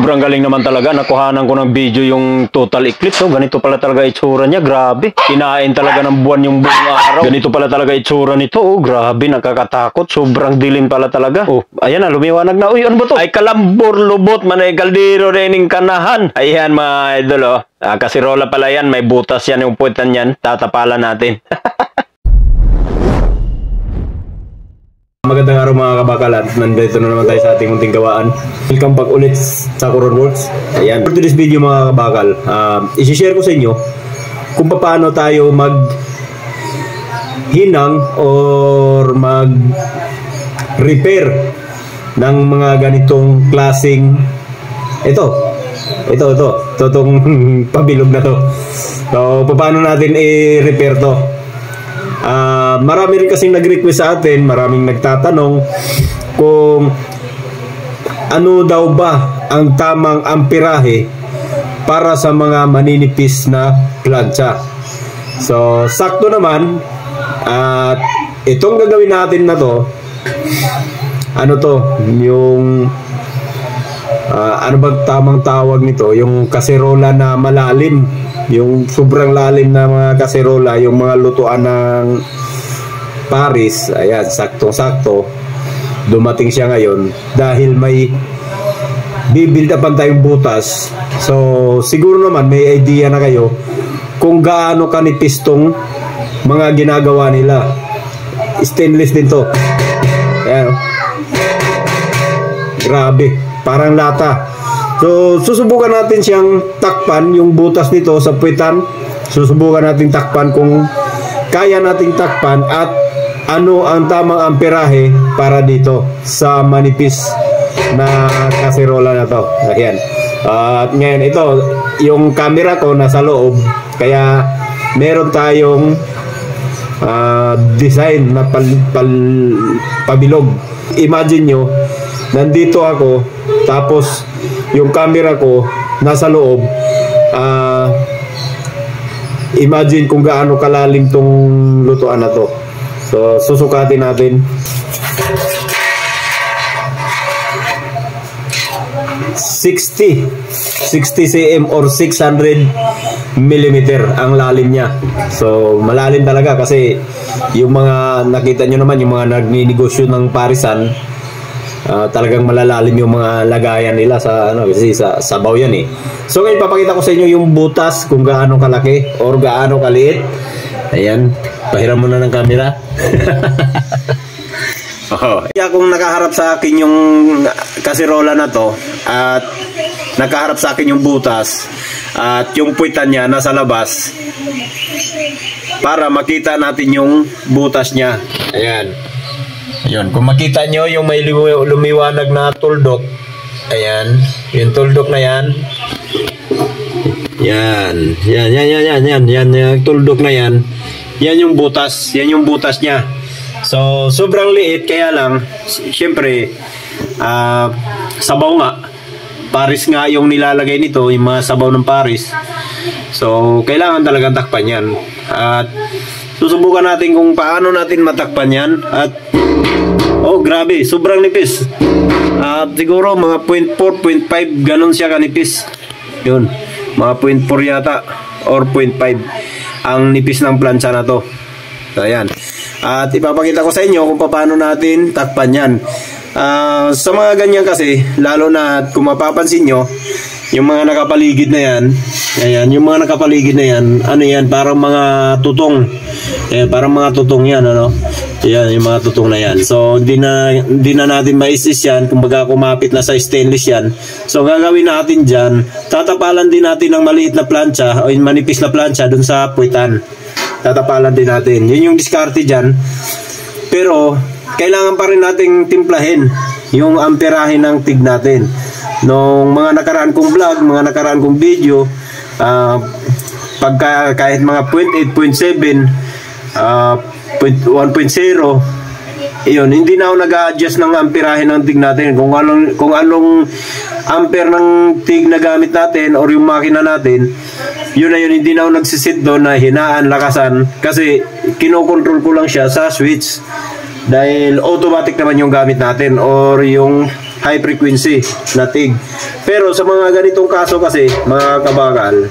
sobrang galing naman talaga. Nakuhanan ko ng video yung total eclipse. Oh, ganito pala talaga itsura niya. Grabe. Kinain talaga ng buwan yung buong araw. Ganito pala talaga itsura nito. Oh, grabe. Nakakatakot. Sobrang dilim pala talaga. Oh, ayan na. Lumiwanag na. Uy, ano ba to? Ay, kalambor, lubot, manay kaldero, rening kanahan. Ayan, mga idol, oh. Kasirola pala yan. May butas yan yung puwetan yan. Tatapalan natin. Magandang araw mga kabakal at nandito na naman tayo sa ating munting gawaan. Welcome back ulit sa Coron Works. Ayan. For today's video mga kabakal, isi-share ko sa inyo kung paano tayo mag-hinang or mag-repair ng mga ganitong klaseng ito itong pabilog na to. So, paano natin i-repair to? Marami rin kasing nag-request sa atin, maraming nagtatanong kung ano daw ba ang tamang amperahe para sa mga maninipis na plancha. So, sakto naman at itong gagawin natin na to, ano to, yung ano bang tamang tawag nito, yung kaserola na malalim, yung sobrang lalim na mga kaserola, yung mga lutuan ng Paris. Ayan, saktong-sakto dumating siya ngayon dahil may bibuild upan tayong butas. So siguro naman may idea na kayo kung gaano kanipis tong mga ginagawa nila. Stainless din to. Ayan, grabe, parang lata. So susubukan natin siyang takpan yung butas nito sa puwetan. Susubukan natin takpan kung kaya nating takpan at ano ang tamang amperahe para dito sa manipis na kaserola na to. Ayan. At ngayon ito, yung camera ko nasa loob, kaya meron tayong design na pabilog. Imagine nyo, nandito ako, tapos yung camera ko nasa loob. Imagine kung gaano kalalim tong lutuan na to. So, susukatin natin. 60 cm or 600 mm ang lalim niya. So, malalim talaga kasi yung mga nakita nyo naman, yung mga nagninegosyo ng parisan, talagang malalalim yung mga lagayan nila sa ano, kasi sa sabaw yan eh. So ngayon papakita ko sa inyo yung butas kung gaano kalaki or gaano kaliit. Ayan, pahiram mo na ng camera. Kaya kung nakaharap sa akin yung kaserola na to at nakaharap sa akin yung butas at yung puwitan niya nasa labas, para makita natin yung butas niya. Ayan. Ayun, kung makita nyo yung may lumiwanag na tuldok, ayan, yung tuldok na yan. Yan, yung tuldok na yan. Yan yung butas niya. So, sobrang liit, kaya lang, syempre, sabaw nga. Paris nga yung nilalagay nito, yung mga sabaw ng Paris. So, kailangan talagang takpan yan. At susubukan natin kung paano natin matakpan yan. At oh, grabe, sobrang nipis. Siguro mga 0.4, 0.5 ganun siya kanipis. Yun, mga 0.4 yata or 0.5 ang nipis ng plancha na to. So, ayan. At ipapakita ko sa inyo kung paano natin takpan yan. Sa mga ganyan kasi, lalo na kung mapapansin nyo, yung mga nakapaligid na yan, ayan, yung mga nakapaligid na yan, ano yan, parang mga tutong. Ayan, parang mga tutong yan, ano? Yan, yung mga tutong na yan. So, hindi na natin maisis yan. Kumbaga, kumapit na sa stainless yan. So, gagawin natin dyan, tatapalan din natin ng maliit na plancha o yung manipis na plancha dun sa puwitan. Tatapalan din natin. Yun yung diskarte dyan. Pero, kailangan pa rin nating timplahin yung amperahe ng TIG natin. Nung mga nakaraan kong vlog, mga nakaraan kong video, pagka kahit mga 0.8, 0.7, 1.0, iyon, hindi na ako nag-a-adjust ng amperahe ng TIG natin. Kung anong ampere ng TIG na gamit natin or yung makina natin, yun na yun, hindi na ako nagsisit doon na hinaan, lakasan, kasi kinokontrol ko lang siya sa switch dahil automatic naman yung gamit natin or yung high frequency na TIG. Pero sa mga ganitong kaso kasi, mga kabakal,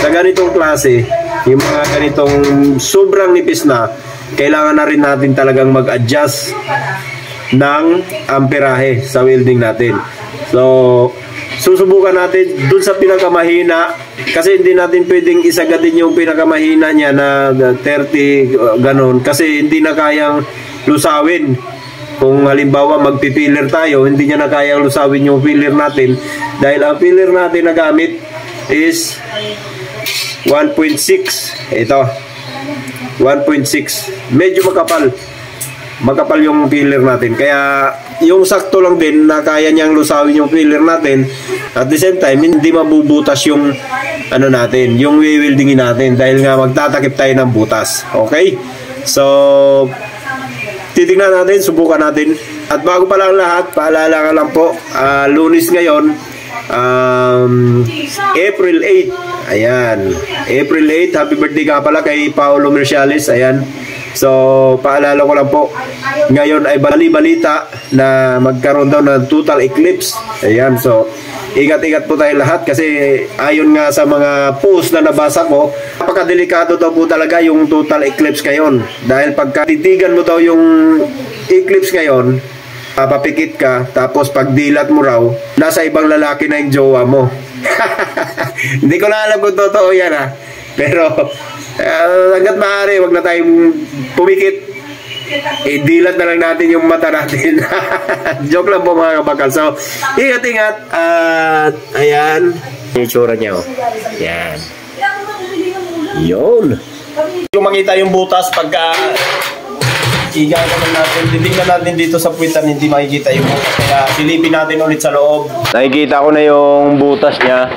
sa ganitong klase, yung mga ganitong sobrang nipis na, kailangan na rin natin talagang mag-adjust ng amperahe sa welding natin. So, susubukan natin dun sa pinakamahina, kasi hindi natin pwedeng isagadin yung pinakamahina niya na 30 ganon, kasi hindi na kayang lusawin. Kung halimbawa magpipiler tayo, hindi niya na kayang lusawin yung filler natin, dahil ang filler natin na gamit is 1.6. Ito 1.6, medyo makapal yung filler natin, kaya yung sakto lang din na kaya niyang lusawin yung filler natin. At the same time, hindi mabubutas yung ano natin, yung weldingin natin, dahil nga magtatakip tayo ng butas. Okay, so titignan natin, subukan natin. At bago pa lang lahat, paalala ka lang po, Lunes ngayon, April 8. Ayan, April 8, happy birthday ka pala kay Paolo Merciales. Ayan, so paalala ko lang po, ngayon ay bali-balita na magkaroon daw ng total eclipse. Ayan, so ingat-ingat po tayo lahat, kasi ayon nga sa mga post na nabasa ko, napakadelikado daw po talaga yung total eclipse ngayon, dahil pagka titigan mo daw yung eclipse ngayon, papapikit ka, tapos pagdilat mo raw, nasa ibang lalaki na yung jowa mo. Hindi ko na alam kung totoo yan, ha, pero hanggat maaari, wag na tayong pumikit, dilat na lang natin yung mata natin. Joke lang po mga kabakal. So ingat-ingat, at ayan yung itsura niya, oh. Yan, yun, yung makita yung butas pagka igagaman natin, titignan natin dito sa puwitan, hindi makikita yung butas, kaya silipin natin ulit sa loob. Nakikita ko na yung butas niya.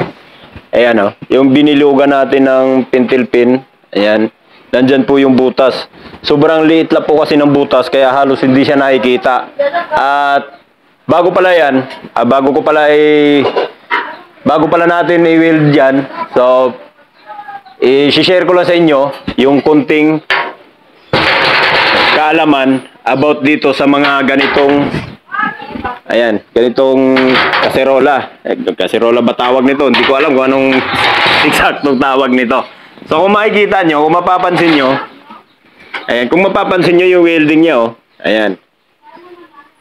Ayan, oh, yung binilugan natin ng pentel pin. Ayan, nandyan po yung butas. Sobrang liit lang po kasi ng butas, kaya halos hindi siya nakikita. At bago pala yan, bago pala natin i-weld yan, so i-share ko lang sa inyo yung kunting kaalaman about dito sa mga ganitong, ayan, ganitong kaserola. Kaserola ba tawag nito? Hindi ko alam kung anong eksaktong tawag nito. So kung makikita nyo, kung mapapansin nyo, ayan, kung mapapansin nyo yung welding niya, oh, ayan,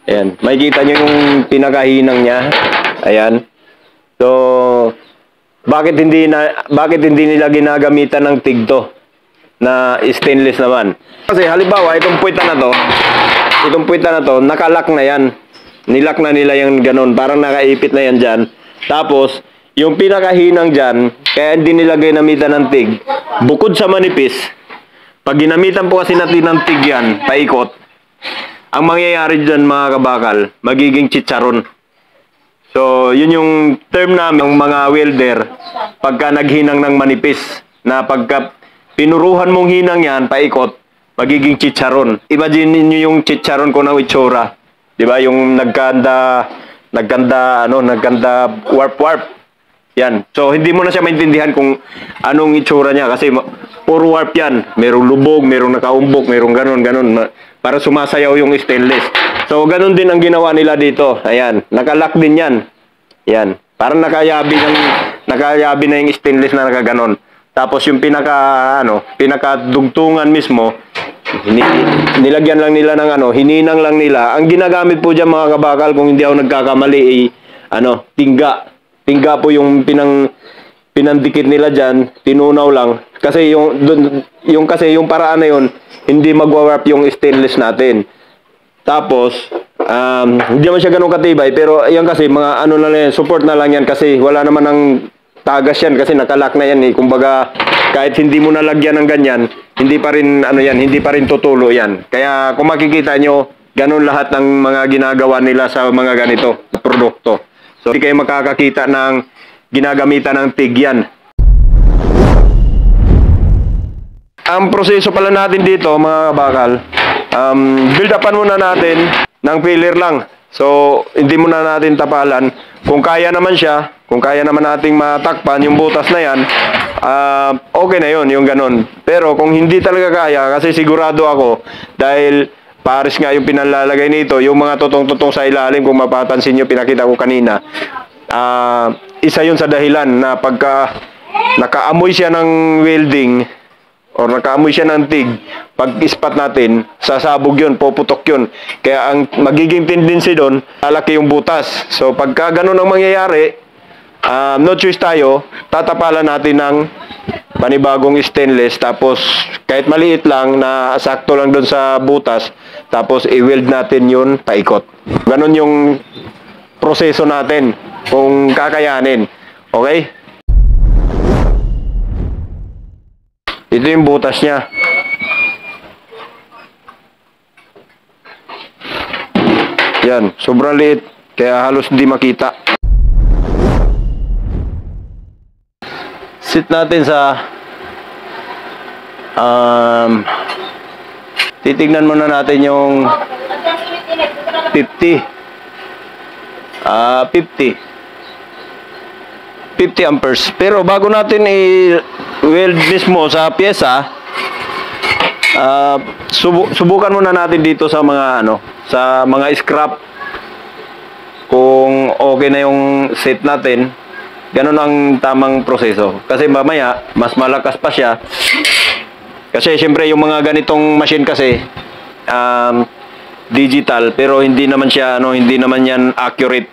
ayan, makikita nyo yung pinakahinang niya. Ayan, so bakit hindi nila ginagamitan ng TIG to na stainless naman? Kasi halimbawa itong puwitan na to, nakalock na yan, nilock na nila yung ganon, parang nakaipit na yan dyan. Tapos yung pinakahinang dyan, kaya hindi nila ginamitan ng TIG, bukod sa manipis, pag ginamitan po kasi natin ng TIG yan, paikot, ang mangyayari dyan mga kabakal, magiging chicharon. So yun yung term namin ng mga welder pagka naghinang ng manipis, na pagka pinuruhan mong hinang yan, paikot, magiging chicharon. Imagine niyo yung chicharon ko na itsura, di ba? Yung nagganda warp. Yan. So hindi mo na siya maintindihan kung anong itsura niya, kasi puro warp yan. Merong lubog, merong nakaumbok, merong ganon. Para sumasayaw yung stainless. So ganon din ang ginawa nila dito. Ayan, nakalock din yan. Yan. Parang nakayabi na yung stainless na nakaganon. Tapos yung pinakadugtungan mismo, nilagyan lang nila ng hininang lang nila. Ang ginagamit po diyan mga kabakal, kung hindi ako nagkakamali, tingga. Tingga po yung pinandikit nila diyan, tinunaw lang. Kasi yung paraan na yun, hindi magwa-warp yung stainless natin. Tapos hindi naman siya ganun katibay, pero yan kasi mga na lang yan, support na lang yan, kasi wala naman ng tagas yan, kasi nakalock na yan, eh. Kumbaga kahit hindi mo nalagyan ng ganyan, hindi pa rin hindi pa rin tutulo yan. Kaya kung makikita nyo, ganun lahat ng mga ginagawa nila sa mga ganito produkto. So hindi kayo makakakita ng ginagamitan ng TIG yan. Ang proseso pala natin dito mga kabakal, build upan muna natin ng filler lang. So hindi muna natin tapalan. Kung kaya naman siya, kung kaya naman nating matakpan yung butas na yan, okay na yun, yung ganun. Pero kung hindi talaga kaya, kasi sigurado ako, dahil pares nga yung pinalalagay nito. Yung mga tutong-tutong sa ilalim, kung mapapansin nyo, pinakita ko kanina. Isa yun sa dahilan na pagka nakaamoy siya ng welding or nakaamoy siya ng TIG, pag ispat natin, sasabog yun, puputok yun. Kaya ang magiging tendency doon, lalaki yung butas. So pagka ganun ang mangyayari, no choice tayo, tatapalan natin ng panibagong stainless, tapos kahit maliit lang na sakto lang doon sa butas, tapos i-weld natin yun paikot. Ganun yung proseso natin kung kakayanin. Okay? Ito yung butas niya. Yan, sobrang liit, kaya halos hindi makita. Sit natin sa titignan muna natin yung 50 amperes. Pero bago natin i-weld mismo sa pyesa, subukan muna natin dito sa mga sa mga scrap kung okay na yung set natin. Ganun ang tamang proseso. Kasi mamaya, mas malakas pa siya. Kasi syempre yung mga ganitong machine kasi digital, pero hindi naman siya hindi naman yan accurate.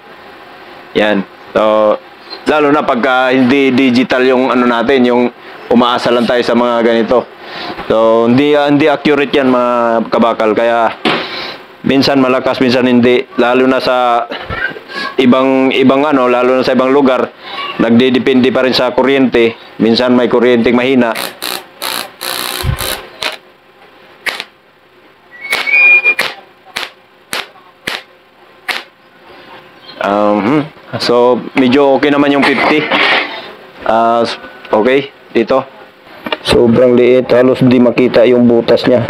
Yan. So lalo na pagka hindi digital yung natin, yung umaasa lang tayo sa mga ganito. So hindi accurate yan mga kabakal. Kaya minsan malakas, minsan hindi. Lalo na sa ibang lalo na sa ibang lugar, nagdedepende pa rin sa kuryente. Minsan may kuryenteng mahina. So medyo okay naman yung 50. Okay, dito. Sobrang liit, halos di makita yung butas niya.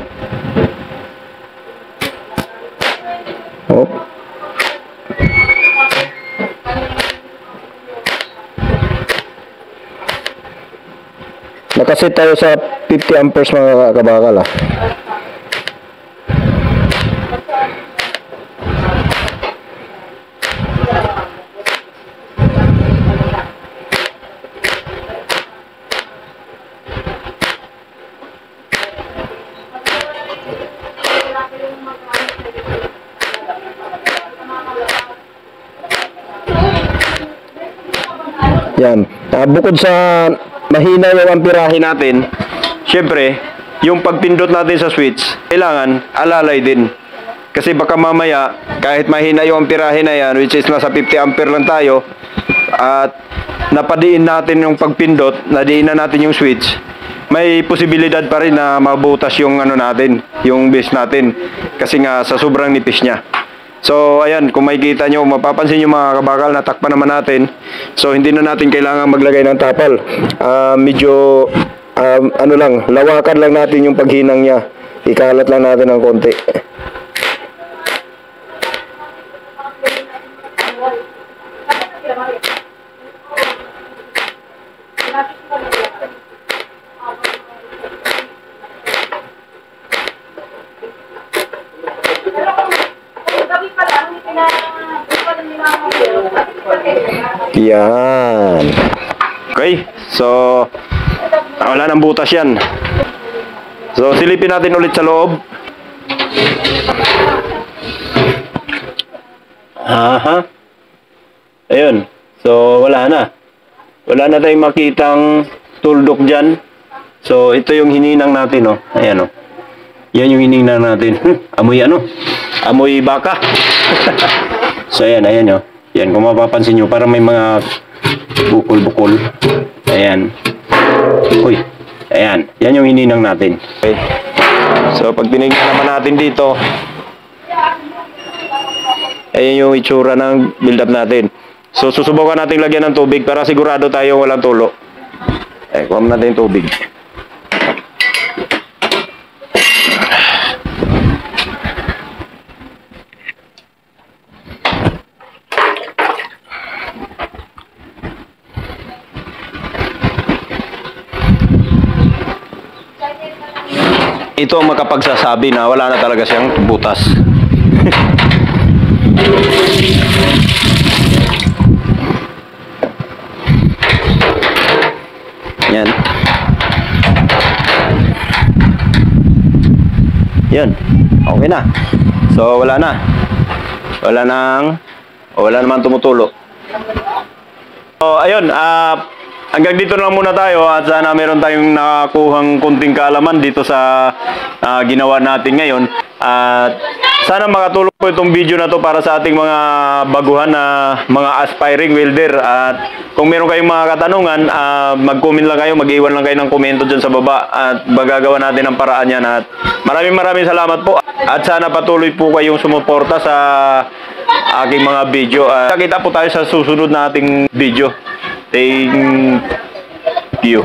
Oh. Nakaset tayo sa 50 amperes mga kabakal. Yan. Bukod sa mahina yung amperahe natin, syempre, yung pagpindot natin sa switch, kailangan alalay din. Kasi baka mamaya, kahit mahina yung amperahe na yan, which is nasa 50 ampere lang tayo, at napadiin natin yung pagpindot, nadiin na natin yung switch, may posibilidad pa rin na mabutas yung natin, yung base natin. Kasi nga sa sobrang nipis niya. So, ayan, kung makikita nyo, mapapansin nyo mga kabakal, natakpan naman natin. So, hindi na natin kailangan maglagay ng tapal. Medyo, lawakan lang natin yung paghinang niya. Ikalat lang natin ng konti. Yan. Okay, so wala nang butas yan. So silipin natin ulit sa loob. Aha. Ayun. So wala na. Wala na tayong makitang tuldok dyan. So ito yung hininang natin, oh. Ayan, oh. Yan yung hininang natin. Amoy amoy baka. So ayan, oh. Yan, kung mapapansin nyo, parang may mga bukol-bukol. Ayan. Uy, ayan. Yan yung hininang natin. Okay. So, pag tinignan naman natin dito, ayan yung itsura ng build-up natin. So, susubukan natin lagyan ng tubig para sigurado tayo walang tulo. Kuha mo natin yung tubig. ito ang makapagsasabi na wala na talaga siyang butas. Yan. Yan. Okay na. So, wala na. Wala naman tumutulo. So, ayun. Hanggang dito na lang muna tayo at sana meron tayong nakakuhang kunting kaalaman dito sa ginawa natin ngayon. At sana makatulong po itong video na to para sa ating mga baguhan na mga aspiring welder. At kung meron kayong mga katanungan, mag-comment lang kayo, mag-iwan lang kayo ng komento dyan sa baba at magagawa natin ang paraan yan. At maraming salamat po at sana patuloy po kayong sumuporta sa aking mga video. At kita po tayo sa susunod na ating video. Thank you.